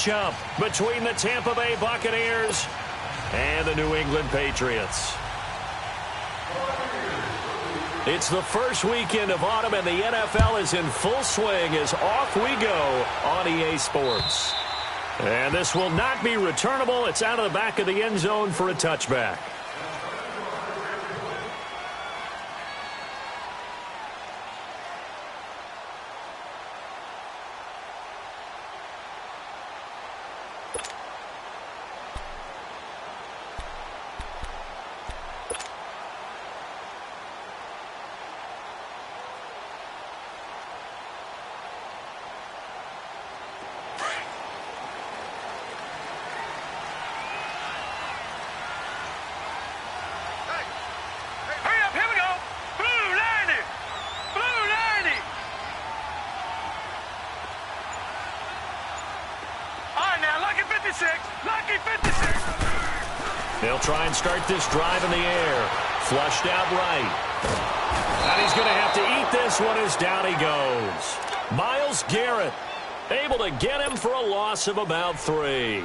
matchup between the Tampa Bay Buccaneers and the New England Patriots. It's the first weekend of autumn, and the NFL is in full swing as off we go on EA Sports. And this will not be returnable. It's out of the back of the end zone for a touchback. They'll try and start this drive in the air. Flushed out right. And he's going to have to eat this one as down he goes. Myles Garrett able to get him for a loss of about 3.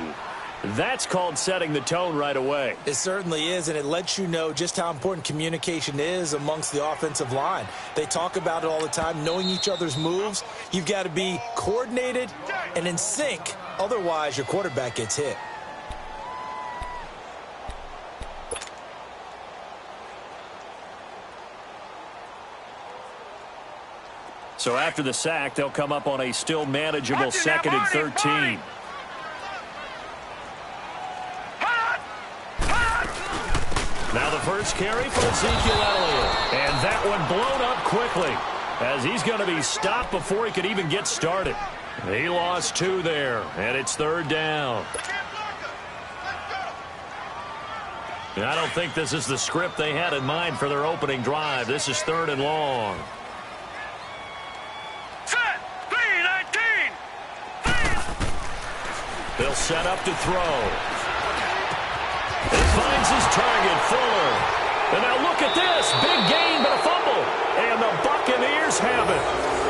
That's called setting the tone right away. It certainly is, and it lets you know just how important communication is amongst the offensive line. They talk about it all the time, knowing each other's moves. You've got to be coordinated and in sync. Otherwise, your quarterback gets hit. So after the sack, they'll come up on a still manageable 2nd and 13. Now the first carry for Ezekiel Elliott. And that one blown up quickly as he's going to be stopped before he could even get started. He lost 2 there, and it's 3rd down. And I don't think this is the script they had in mind for their opening drive. This is 3rd and long. They'll set up to throw. He finds his target, Fuller. And now look at this. Big gain, but a fumble. And the Buccaneers have it.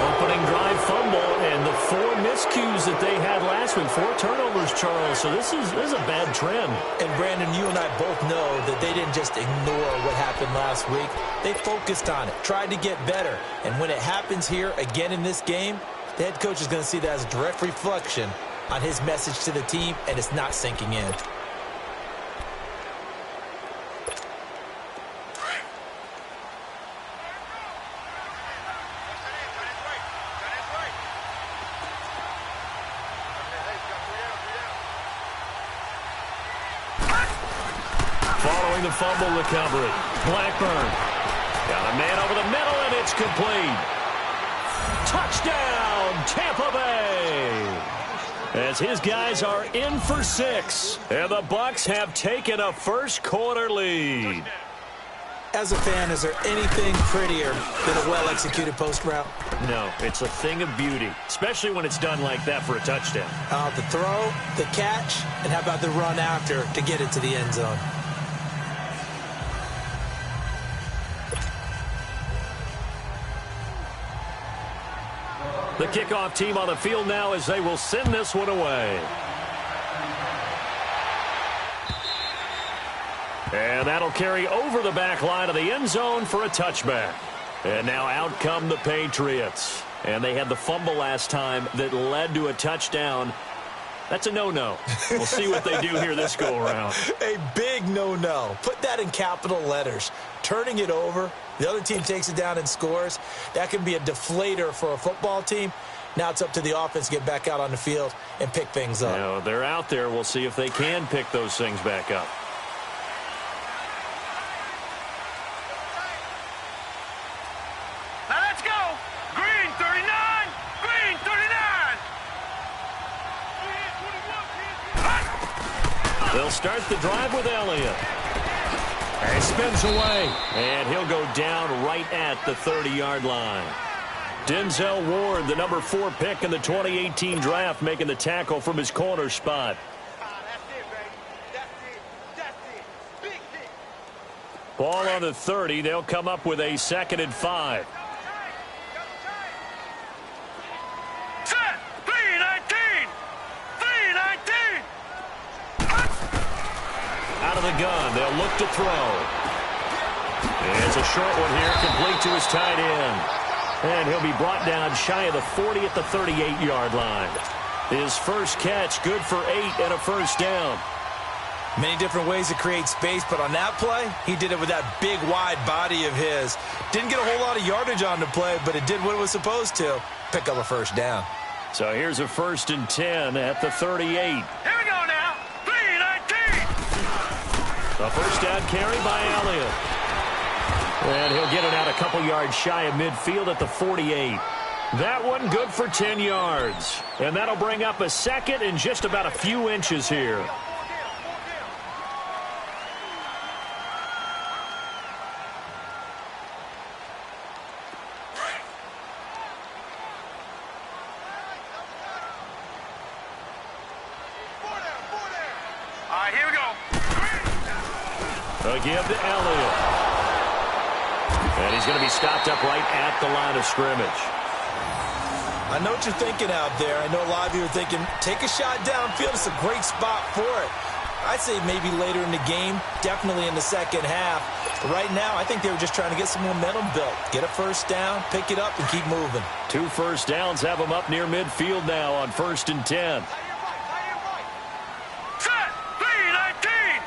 Opening drive fumble, and the 4 miscues that they had last week. 4 turnovers, Charles. So this is a bad trend. And, Brandon, you and I both know that they didn't just ignore what happened last week. They focused on it, tried to get better. And when it happens here again in this game, the head coach is going to see that as a direct reflection on his message to the team, and it's not sinking in. Following the fumble recovery, Blackburn got a man over the middle, and it's complete. Touchdown, Tampa Bay! As his guys are in for 6, and the Bucs have taken a first-quarter lead. As a fan, is there anything prettier than a well-executed post route? No, it's a thing of beauty, especially when it's done like that for a touchdown. The throw, the catch, and how about the run after to get it to the end zone? The kickoff team on the field now as they will send this one away. And that'll carry over the back line of the end zone for a touchback. And now out come the Patriots. And they had the fumble last time that led to a touchdown. That's a no-no. We'll see what they do here this go-around. A big no-no. Put that in capital letters. Turning it over, the other team takes it down and scores. That can be a deflator for a football team. Now it's up to the offense to get back out on the field and pick things up. Now, they're out there. We'll see if they can pick those things back up. Now let's go. Green 39. Green 39. They'll start the drive with Elliott. He spins away, and he'll go down right at the 30-yard line. Denzel Ward, the number 4 pick in the 2018 draft, making the tackle from his corner spot. Ball on the 30. They'll come up with a 2nd and 5. Set. 319. 319. out of the gun. They'll look to throw. It's a short one here, complete to his tight end. And he'll be brought down shy of the 40 at the 38-yard line. His first catch, good for 8 and a first down. Many different ways to create space, but on that play, he did it with that big, wide body of his. Didn't get a whole lot of yardage on the play, but it did what it was supposed to. Pick up a first down. So here's a 1st and 10 at the 38. Here we go now. 3-19. A first down carry by Elliott. And he'll get it out a couple yards shy of midfield at the 48. That one good for 10 yards. And that'll bring up a second and just about a few inches here. All right, here we go. A give to Elliott. And he's going to be stopped up right at the line of scrimmage. I know what you're thinking out there. I know a lot of you are thinking, take a shot downfield. It's a great spot for it. I'd say maybe later in the game, definitely in the second half. But right now, I think they were just trying to get some momentum built. Get a first down, pick it up, and keep moving. 2 first downs have them up near midfield now on 1st and 10. Set. 3-19.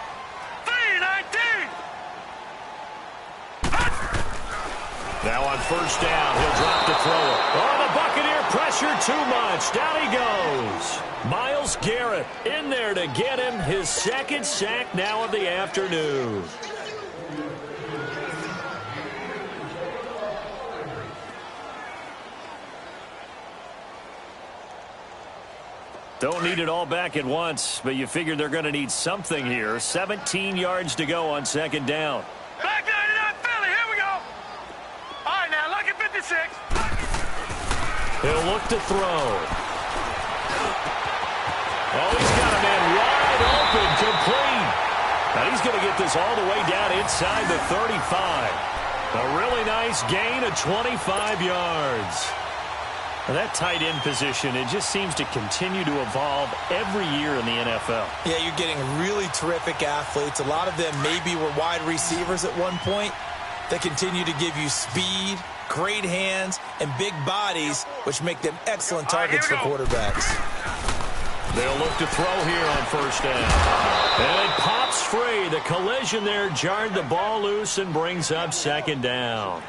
3-19. Now on first down, he'll drop to throw it. Oh, the Buccaneer pressure too much. Down he goes. Myles Garrett in there to get him his second sack now of the afternoon. Don't need it all back at once, but you figure they're going to need something here. 17 yards to go on second down. Back 99 Philly. Here we go. All right, now look at 56. He'll look to throw. Oh, he's got a man wide open, complete. Now he's going to get this all the way down inside the 35. A really nice gain of 25 yards. Now that tight end position, it just seems to continue to evolve every year in the NFL. Yeah, you're getting really terrific athletes. A lot of them maybe were wide receivers at one point. They continue to give you speed, great hands, and big bodies, which make them excellent targets for quarterbacks. They'll look to throw here on first down. And it pops free. The collision there jarred the ball loose and brings up second down.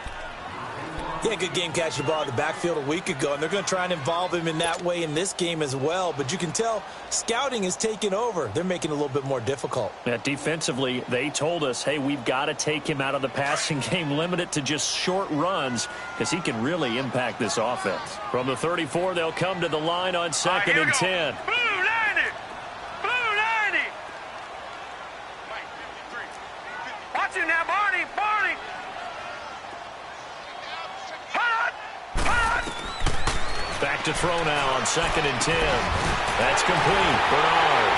Yeah, good game catching the ball in the backfield a week ago, and they're going to try and involve him in that way in this game as well. But you can tell scouting is taking over. They're making it a little bit more difficult. Yeah, defensively, they told us, hey, we've got to take him out of the passing game, limit it to just short runs, because he can really impact this offense. From the 34, they'll come to the line on 2nd and 10. Blue 90. Blue 90. Watch it now, Barney. Barney. Back to throw now on 2nd and 10. That's complete. Bernard.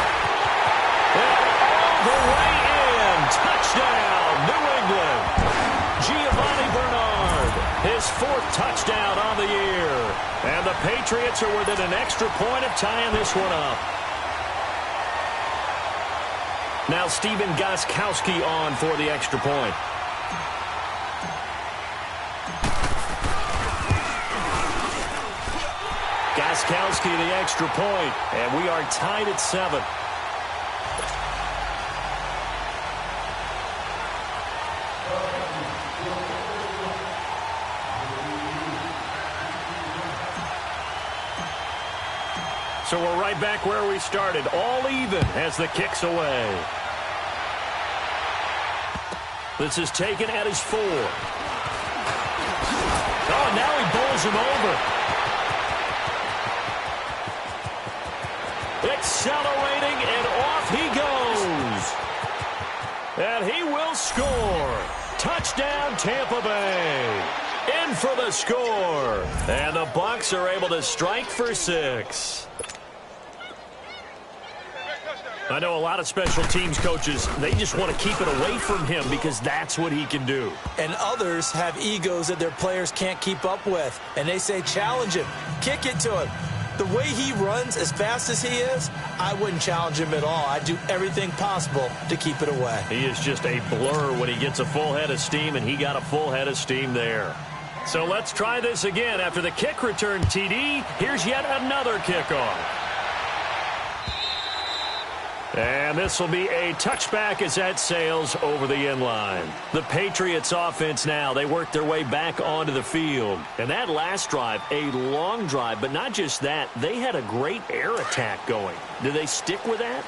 And all the way in. Touchdown, New England. Giovanni Bernard, his 4th touchdown on the year. And the Patriots are within an extra point of tying this one up. Now Stephen Gostkowski on for the extra point. Gostkowski the extra point, and we are tied at 7. So we're right back where we started, all even as the kick's away. This is taken at his 4. Oh, now he bowls him over. Accelerating, and off he goes. And he will score. Touchdown, Tampa Bay. In for the score. And the Bucs are able to strike for 6. I know a lot of special teams coaches, they just want to keep it away from him because that's what he can do. And others have egos that their players can't keep up with. And they say, challenge him. Kick it to him. The way he runs as fast as he is, I wouldn't challenge him at all. I'd do everything possible to keep it away. He is just a blur when he gets a full head of steam, and he got a full head of steam there. So let's try this again. After the kick return TD, here's yet another kickoff. And this will be a touchback as that sails over the end line. The Patriots offense now, they work their way back onto the field. And that last drive, a long drive, but not just that, they had a great air attack going. Do they stick with that?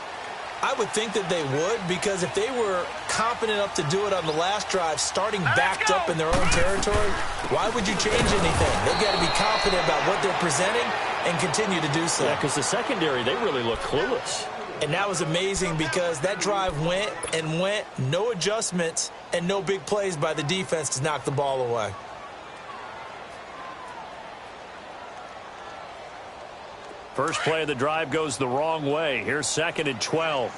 I would think that they would, because if they were confident enough to do it on the last drive, starting backed up in their own territory, why would you change anything? They've got to be confident about what they're presenting and continue to do so. Yeah, because the secondary, they really look clueless. And that was amazing because that drive went and went, no adjustments, and no big plays by the defense to knock the ball away. First play of the drive goes the wrong way. Here's 2nd and 12.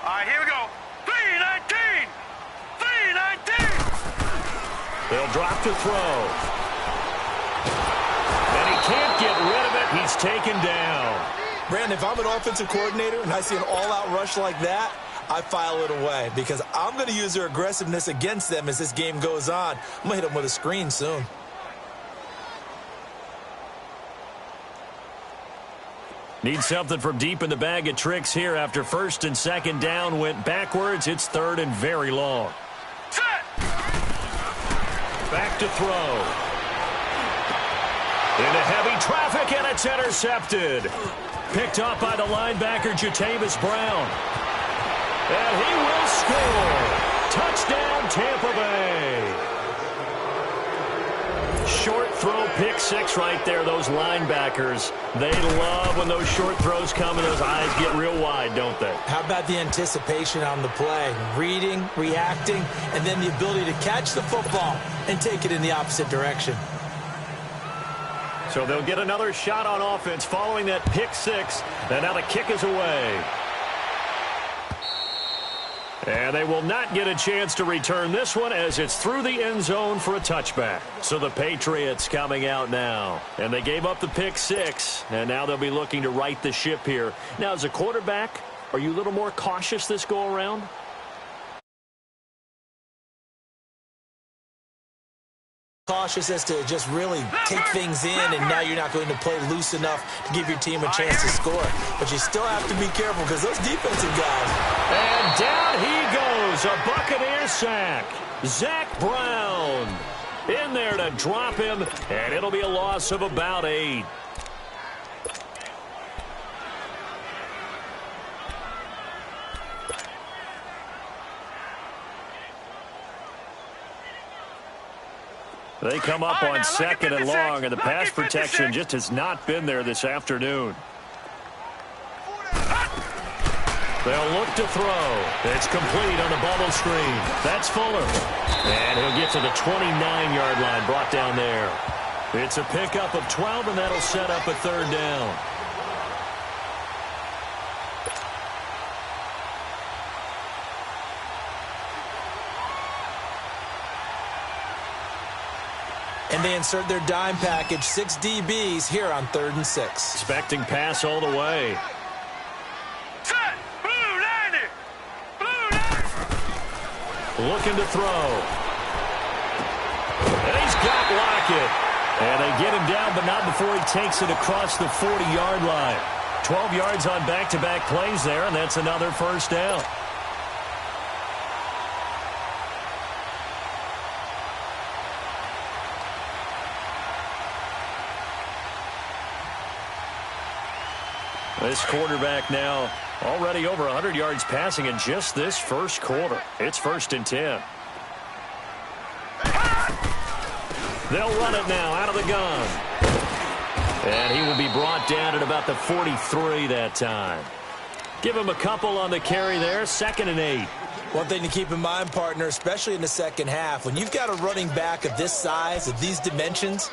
All right, here we go. 3-19. 3-19. They'll drop to throw. And he can't get rid of it. He's taken down. Brandon, if I'm an offensive coordinator and I see an all-out rush like that, I file it away because I'm going to use their aggressiveness against them as this game goes on. I'm going to hit them with a screen soon. Need something from deep in the bag of tricks here after 1st and 2nd down went backwards. It's 3rd and very long. Set. Back to throw. Into heavy traffic, and it's intercepted. Picked up by the linebacker, Jatavis Brown. And he will score. Touchdown, Tampa Bay. Short throw, pick 6 right there. Those linebackers, they love when those short throws come and those eyes get real wide, don't they? How about the anticipation on the play? Reading, reacting, and then the ability to catch the football and take it in the opposite direction. So they'll get another shot on offense following that pick 6, and now the kick is away. And they will not get a chance to return this one as it's through the end zone for a touchback. So the Patriots coming out now. And they gave up the pick 6, and now they'll be looking to right the ship here. Now, as a quarterback, are you a little more cautious this go-around? Cautious as to just really take things in, and now you're not going to play loose enough to give your team a chance to score. But you still have to be careful because those defensive guys. And down he goes, a Buccaneer sack. Zach Brown in there to drop him, and it'll be a loss of about 8. They come up on 2nd and long, and the pass protection just has not been there this afternoon. They'll look to throw. It's complete on the bubble screen. That's Fuller. And he'll get to the 29-yard line, brought down there. It's a pickup of 12, and that'll set up a 3rd down. And they insert their dime package, 6 DBs here on 3rd and 6. Expecting pass all the way. Set. Blue 90. Blue 90. Looking to throw. And he's got Lockett. And they get him down, but not before he takes it across the 40-yard line. 12 yards on back-to-back plays there, and that's another 1st down. This quarterback now already over 100 yards passing in just this 1st quarter. It's 1st and 10. They'll run it now out of the gun. And he will be brought down at about the 43 that time. Give him a couple on the carry there. 2nd and 8. One thing to keep in mind, partner, especially in the second half, when you've got a running back of this size, of these dimensions,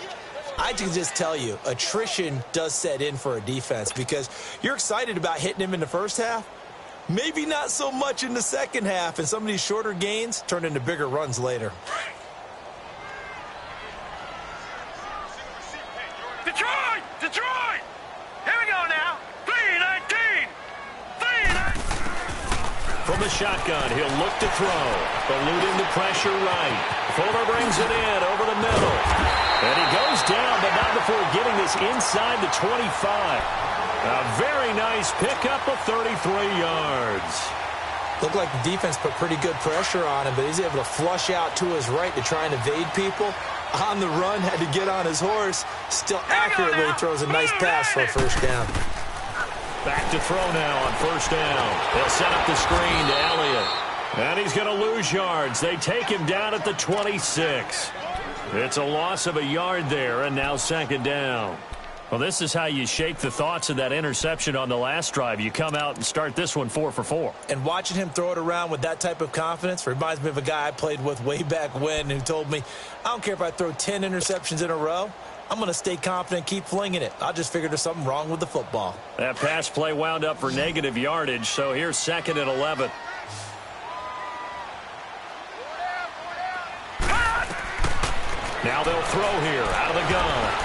I can just tell you, attrition does set in for a defense because you're excited about hitting him in the first half. Maybe not so much in the second half, and some of these shorter gains turn into bigger runs later. From the shotgun, he'll look to throw. Eluding the pressure right. Fuller brings it in over the middle. And he goes down, but not before getting this inside the 25. A very nice pickup of 33 yards. Looked like the defense put pretty good pressure on him, but he's able to flush out to his right to try and evade people. On the run, had to get on his horse. Still accurately throws a nice pass for a first down. Back to throw now on first down. They'll set up the screen to Elliott. And he's going to lose yards. They take him down at the 26. It's a loss of a yard there, and now second down. Well, this is how you shake the thoughts of that interception on the last drive. You come out and start this one 4 for 4. And watching him throw it around with that type of confidence reminds me of a guy I played with way back when who told me, I don't care if I throw 10 interceptions in a row. I'm going to stay confident and keep flinging it. I just figured there's something wrong with the football. That pass play wound up for negative yardage, so here's second and 11. Now they'll throw here out of the gun.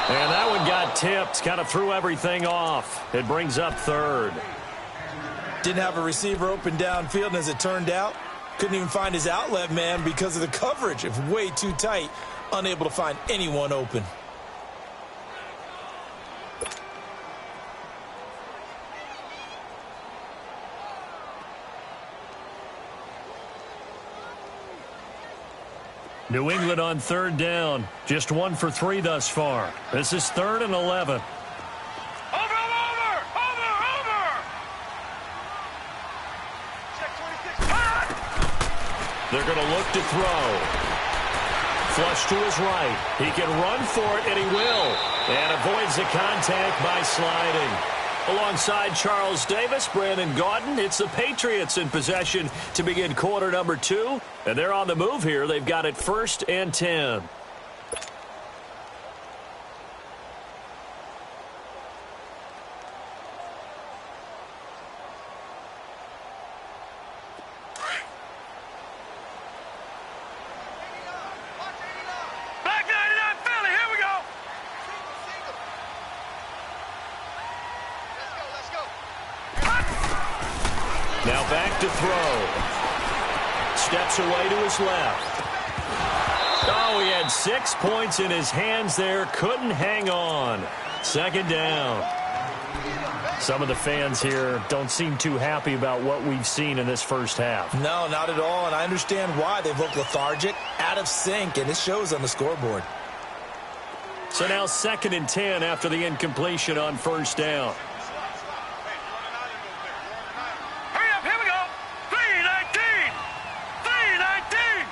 And that one got tipped, kind of threw everything off. It brings up third. Didn't have a receiver open downfield, and as it turned out, couldn't even find his outlet man because of the coverage. It's way too tight, unable to find anyone open. New England on third down. Just 1 for 3 thus far. This is 3rd and 11. Over! Check 26. They're going to look to throw. Flush to his right. He can run for it, and he will. And avoids the contact by sliding. Alongside Charles Davis, Brandon Gaudin, it's the Patriots in possession to begin quarter number 2. And they're on the move here. They've got it 1st and 10. Back 99 Philly, here we go. Let's go. Now back to throw. Steps away to his left. Oh, he had 6 points in his hands there. Couldn't hang on. Second down. Some of the fans here don't seem too happy about what we've seen in this first half. No, not at all, and I understand why. They've looked lethargic, out of sync, and it shows on the scoreboard. So now 2nd and 10 after the incompletion on first down. Hurry up, here we go. 319. 319.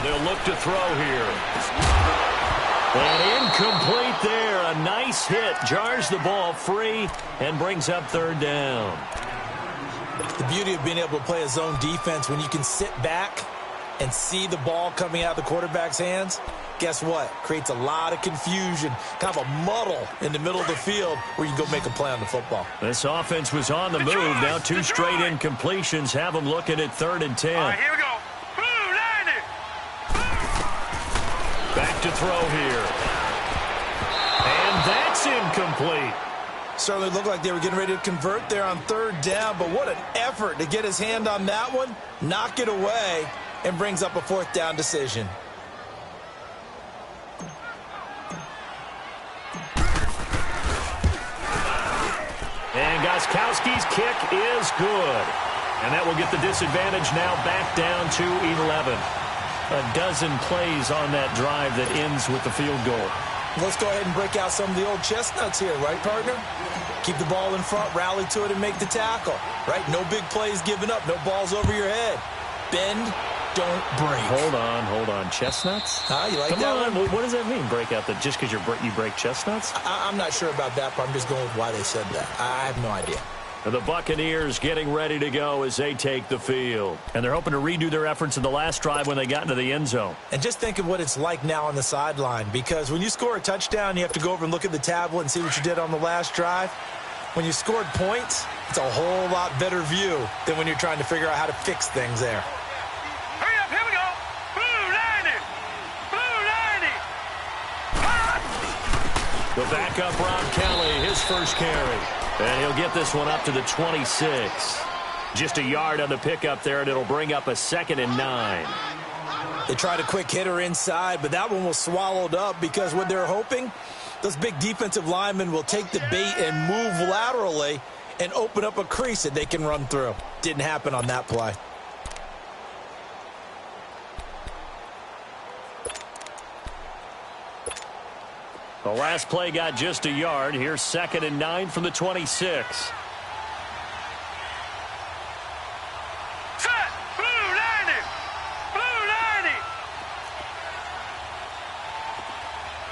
They'll look to throw here. And incomplete there. A nice hit. Jars the ball free and brings up third down. The beauty of being able to play a zone defense when you can sit back and see the ball coming out of the quarterback's hands, guess what? Creates a lot of confusion, kind of a muddle in the middle of the field where you can go make a play on the football. This offense was on the move. Now 2 straight incompletions have them looking at 3rd and 10. All right, here we go. Blue 90. Back to throw here. And that's incomplete. Certainly looked like they were getting ready to convert there on 3rd down, but what an effort to get his hand on that one, knock it away, and brings up a 4th down decision. And Gostkowski's kick is good. And that will get the disadvantage now back down to 11. A dozen plays on that drive that ends with the field goal. Let's go ahead and break out some of the old chestnuts here, right, partner? Keep the ball in front, rally to it, and make the tackle, right? No big plays given up, no balls over your head. Bend, don't break. Hold on. Chestnuts? You like Come that on. one? What does that mean, break out? Just because you break chestnuts? I'm not sure about that, but I'm just going with why they said that. I have no idea. And the Buccaneers getting ready to go as they take the field. And they're hoping to redo their efforts in the last drive when they got into the end zone. And just think of what it's like now on the sideline, because when you score a touchdown, you have to go over and look at the tablet and see what you did on the last drive. When you scored points, it's a whole lot better view than when you're trying to figure out how to fix things there. Hurry up, here we go. Blue 90. Blue 90. The backup Rob Kelly, his first carry. And he'll get this one up to the 26. Just a yard on the pickup there, and it'll bring up a 2nd and 9. They tried a quick hitter inside, but that one was swallowed up because what they're hoping, those big defensive linemen will take the bait and move laterally and open up a crease that they can run through. Didn't happen on that play. The last play got just a yard. Here's 2nd and 9 from the 26. Set! Blue 90! Blue 90!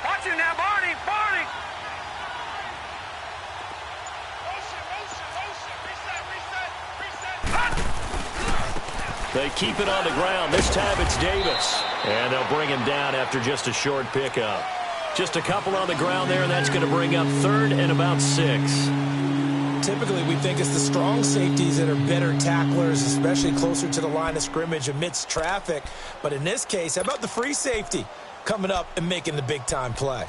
Watch him now, Barney! Barney! Motion! They keep it on the ground. This time it's Davis. And they'll bring him down after just a short pickup. Just a couple on the ground there, and that's going to bring up 3rd and about 6. Typically, we think it's the strong safeties that are better tacklers, especially closer to the line of scrimmage amidst traffic. But in this case, how about the free safety coming up and making the big-time play?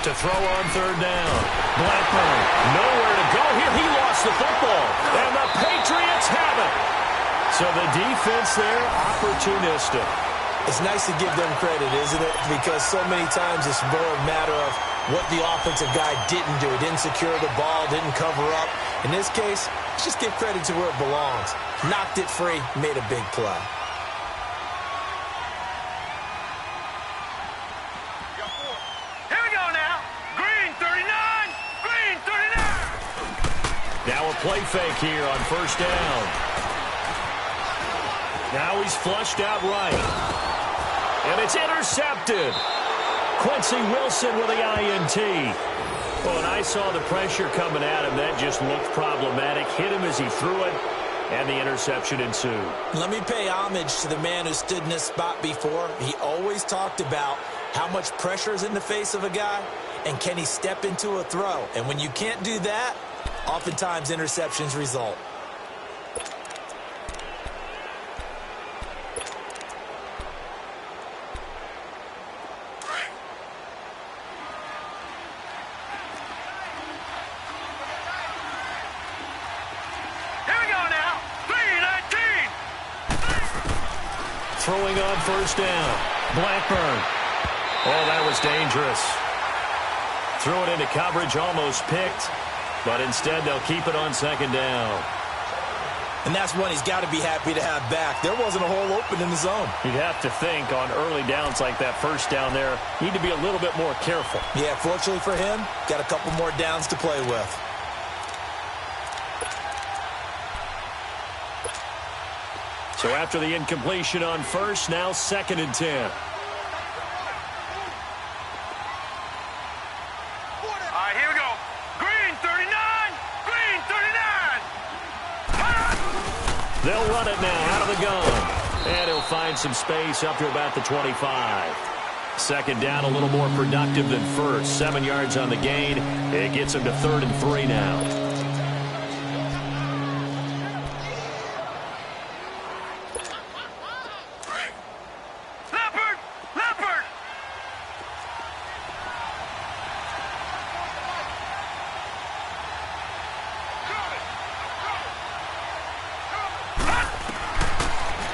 To throw on 3rd down. Blackburn, nowhere to go here. He lost the football. And the Patriots have it. So the defense there, opportunistic. It's nice to give them credit, isn't it? Because so many times it's more a matter of what the offensive guy didn't do. He didn't secure the ball, didn't cover up. In this case, let's just give credit to where it belongs. Knocked it free, made a big play. Now a play fake here on 1st down. Now he's flushed out right. And it's intercepted. Quincy Wilson with the INT. Well, and I saw the pressure coming at him. That just looked problematic. Hit him as he threw it, and the interception ensued. Let me pay homage to the man who stood in this spot before. He always talked about how much pressure is in the face of a guy, and can he step into a throw. And when you can't do that, oftentimes interceptions result. Here we go now. 3-19. Throwing on 1st down. Blackburn. Oh, that was dangerous. Threw it into coverage, almost picked. But instead, they'll keep it on 2nd down. And that's one he's got to be happy to have back. There wasn't a hole open in the zone. You'd have to think on early downs like that 1st down there, need to be a little bit more careful. Yeah, fortunately for him, got a couple more downs to play with. So after the incompletion on 1st, now 2nd and 10. They'll run it now out of the gun. And he'll find some space up to about the 25. 2nd down, a little more productive than 1st. 7 yards on the gain. It gets him to 3rd and 3 now.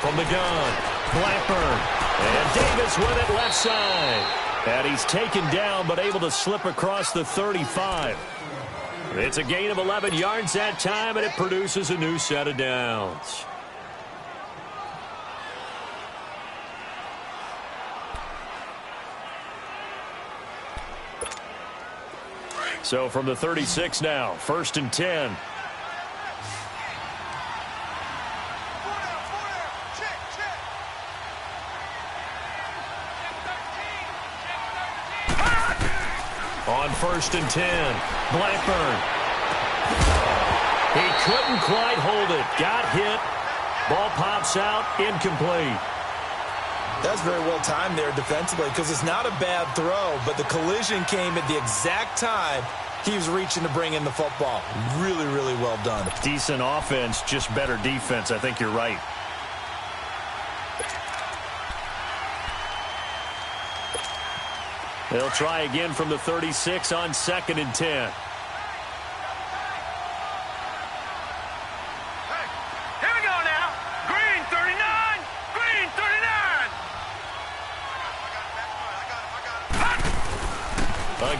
From the gun, Blackburn, and Davis with it left side. And he's taken down, but able to slip across the 35. It's a gain of 11 yards that time, and it produces a new set of downs. So from the 36 now, 1st and 10. On 1st and 10, Blackburn. He couldn't quite hold it. Got hit. Ball pops out, incomplete. That's very well timed there defensively because it's not a bad throw, but the collision came at the exact time he was reaching to bring in the football. Really, really well done. Decent offense, just better defense. I think you're right. They'll try again from the 36 on 2nd and 10.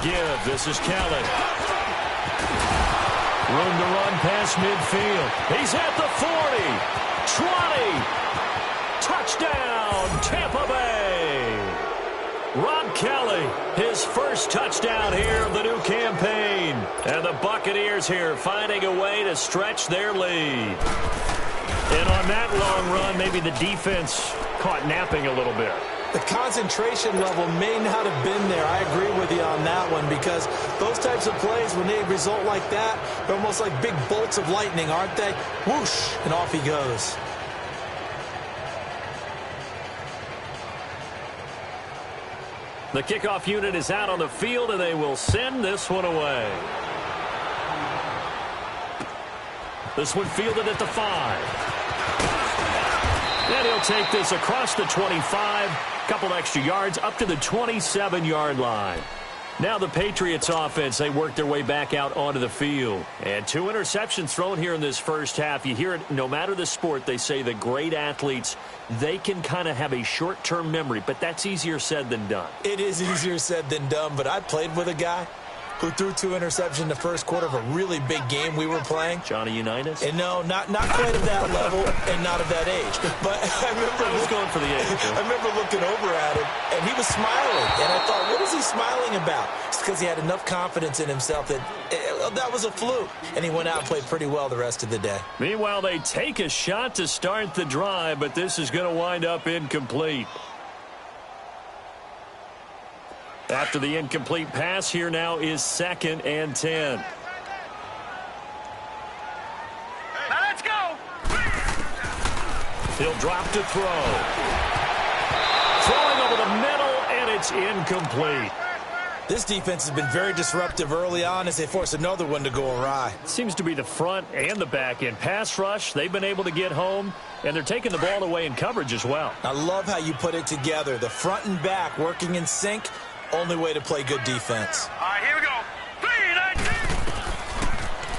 Again, this is Kelly. Room to run past midfield. He's at the 40, 20. Touchdown, Tampa Bay. Rob Kelly, his first touchdown here of the new campaign. And the Buccaneers here finding a way to stretch their lead. And on that long run, maybe the defense caught napping a little bit. The concentration level may not have been there. I agree with you on that one because those types of plays, when they result like that, they're almost like big bolts of lightning, aren't they? Whoosh, and off he goes. The kickoff unit is out on the field, and they will send this one away. This one fielded at the 5. And he'll take this across the 25. Couple extra yards up to the 27-yard line. Now the Patriots offense, they work their way back out onto the field. And 2 interceptions thrown here in this first half. You hear it no matter the sport, they say the great athletes, they can kind of have a short-term memory, but that's easier said than done. It is easier said than done, but I played with a guy who threw 2 interceptions in the first quarter of a really big game we were playing. Johnny Unitas? And no, not quite at that level and not at that age. But I was going for the age. I remember looking over at him, and he was smiling. And I thought, what is he smiling about? It's because he had enough confidence in himself that that was a fluke. And he went out and played pretty well the rest of the day. Meanwhile, they take a shot to start the drive, but this is going to wind up incomplete. After the incomplete pass, here now is 2nd and 10. Now let's go. He'll drop to throw. Throwing over the middle, and it's incomplete. This defense has been very disruptive early on as they force another one to go awry. Seems to be the front and the back end. Pass rush, they've been able to get home, and they're taking the ball away in coverage as well. I love how you put it together. The front and back working in sync. Only way to play good defense. All right, here we go. 3,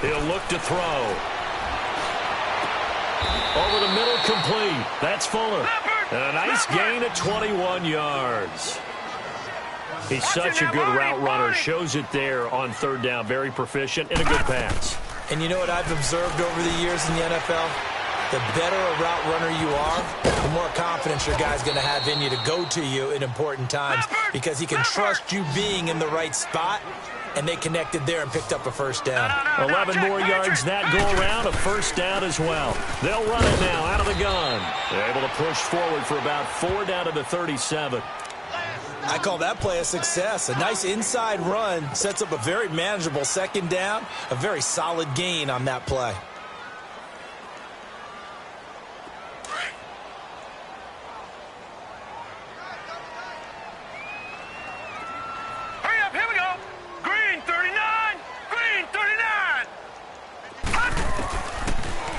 19. He'll look to throw. Over the middle, complete. That's Fuller. And a nice gain at 21 yards. He's such a good route runner. Shows it there on 3rd down. Very proficient and a good pass. And you know what I've observed over the years in the NFL? The better a route runner you are, the more confidence your guy's going to have in you to go to you in important times because he can trust you being in the right spot, and they connected there and picked up a first down. 11 more yards that go around, a first down as well. They'll run it now out of the gun. They're able to push forward for about 4 down to the 37. I call that play a success. A nice inside run sets up a very manageable 2nd down, a very solid gain on that play.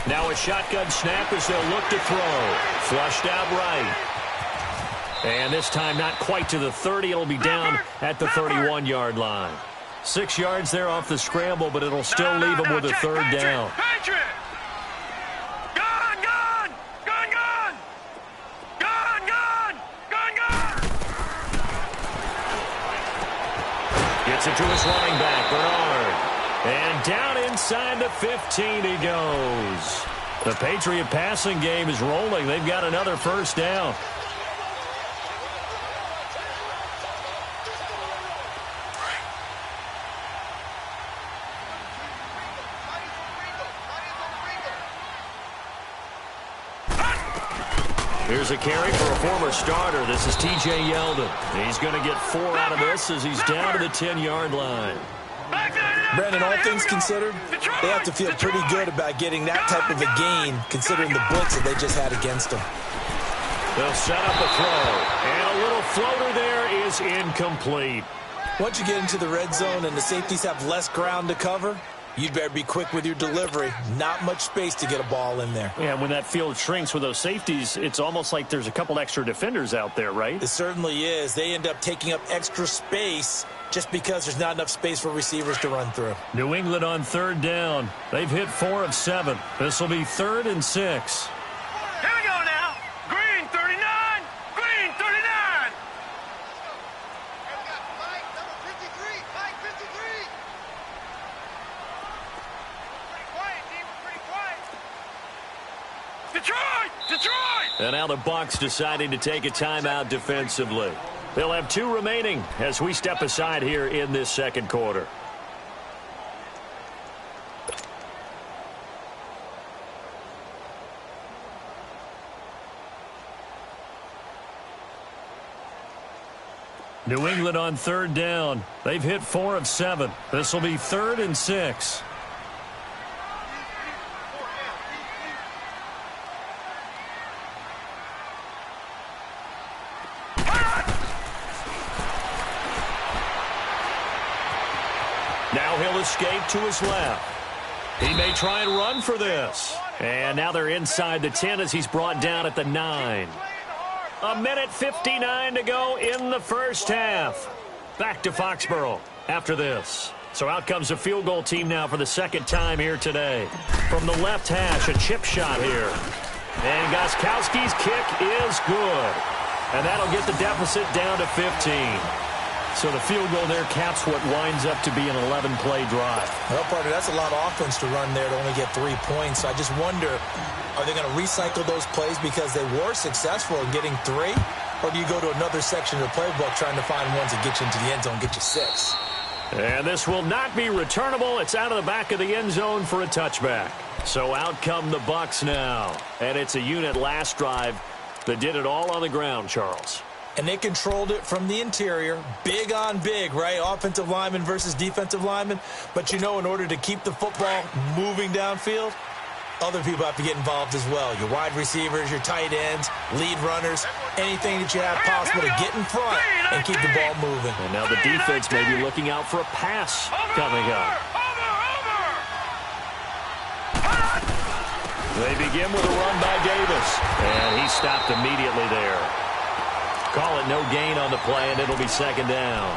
Now a shotgun snap as they'll look to throw. Flushed out right. And this time not quite to the 30. It'll be down at the 31-yard line. 6 yards there off the scramble, but it'll still leave them with a 3rd down. Gun, gun! Gun, gun! Gun, gun! Gun, gun! Gets it to his running back, Bernard. And down inside the 15 he goes. The Patriot passing game is rolling. They've got another first down. Here's a carry for a former starter. This is T.J. Yeldon. He's going to get 4 out of this as he's down to the 10-yard line. Brandon, all things considered, they have to feel pretty good about getting that type of a gain, considering the blitz that they just had against them. They'll set up a throw. And a little floater there is incomplete. Once you get into the red zone and the safeties have less ground to cover, you'd better be quick with your delivery. Not much space to get a ball in there. Yeah, when that field shrinks with those safeties, it's almost like there's a couple extra defenders out there, right? It certainly is. They end up taking up extra space just because there's not enough space for receivers to run through. New England on third down. They've hit 4 of 7. This will be 3rd and 6. Here we go now. Green 39. Green 39. Detroit! Detroit! And now the Bucs deciding to take a timeout defensively. They'll have 2 remaining as we step aside here in this second quarter. New England on third down. They've hit 4 of 7. This will be 3rd and 6. Now he'll escape to his left. He may try and run for this. And now they're inside the 10 as he's brought down at the 9. 1:59 to go in the first half. Back to Foxborough after this. So out comes a field goal team now for the second time here today. From the left hash, a chip shot here. And Gostkowski's kick is good. And that'll get the deficit down to 15. So the field goal there caps what winds up to be an 11-play drive. Well, partner, that's a lot of offense to run there to only get 3 points. I just wonder, are they going to recycle those plays because they were successful in getting 3? Or do you go to another section of the playbook trying to find ones that get you into the end zone, get you 6? And this will not be returnable. It's out of the back of the end zone for a touchback. So out come the Bucs now. And it's a unit last drive that did it all on the ground, Charles. And they controlled it from the interior, big on big, right? Offensive lineman versus defensive lineman. But, you know, in order to keep the football moving downfield, other people have to get involved as well. Your wide receivers, your tight ends, lead runners, anything that you have possible to get in front and keep the ball moving. And now the defense may be looking out for a pass coming up. They begin with a run by Davis. And he stopped immediately there. Call it no gain on the play, and it'll be second down.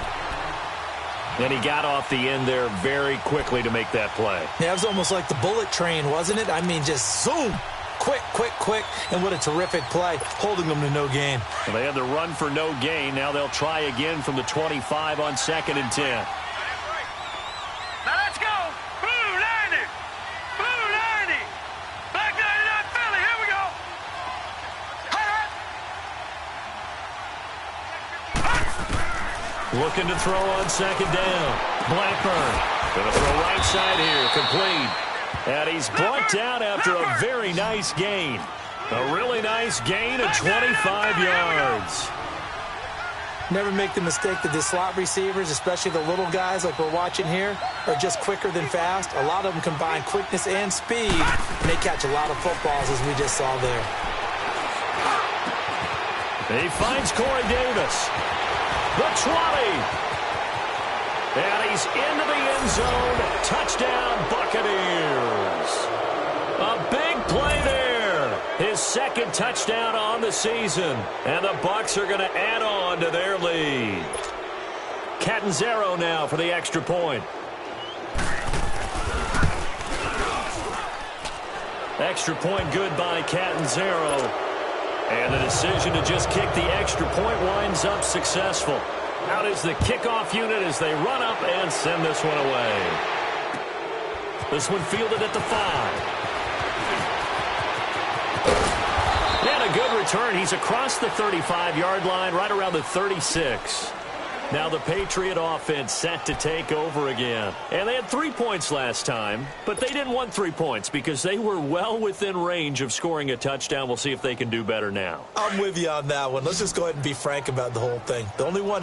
And he got off the end there very quickly to make that play. Yeah, it was almost like the bullet train, wasn't it? I mean, just zoom. Quick, quick, quick. And what a terrific play, holding them to no gain. Well, they had the run for no gain. Now they'll try again from the 25 on 2nd and 10. Now let's go. Blue 90. Blue 90. Black 99 Philly. Here we go. Looking to throw on 2nd down. Blackburn going to throw right side here. Complete. And he's brought down after a very nice gain. A really nice gain of 25 yards. Never make the mistake that the slot receivers, especially the little guys like we're watching here, are just quicker than fast. A lot of them combine quickness and speed, and they catch a lot of footballs, as we just saw there. He finds Corey Davis. The 20. And he's into the end zone. Touchdown, Buccaneers. A big play there. His second touchdown on the season. And the Bucs are going to add on to their lead. Catanzaro now for the extra point. Extra point good by Catanzaro. And the decision to just kick the extra point winds up successful. Out is the kickoff unit as they run up and send this one away. This one fielded at the 5. And a good return. He's across the 35-yard line, right around the 36. Now the Patriot offense set to take over again. And they had 3 points last time, but they didn't want 3 points because they were well within range of scoring a touchdown. We'll see if they can do better now. I'm with you on that one. Let's just go ahead and be frank about the whole thing. The only one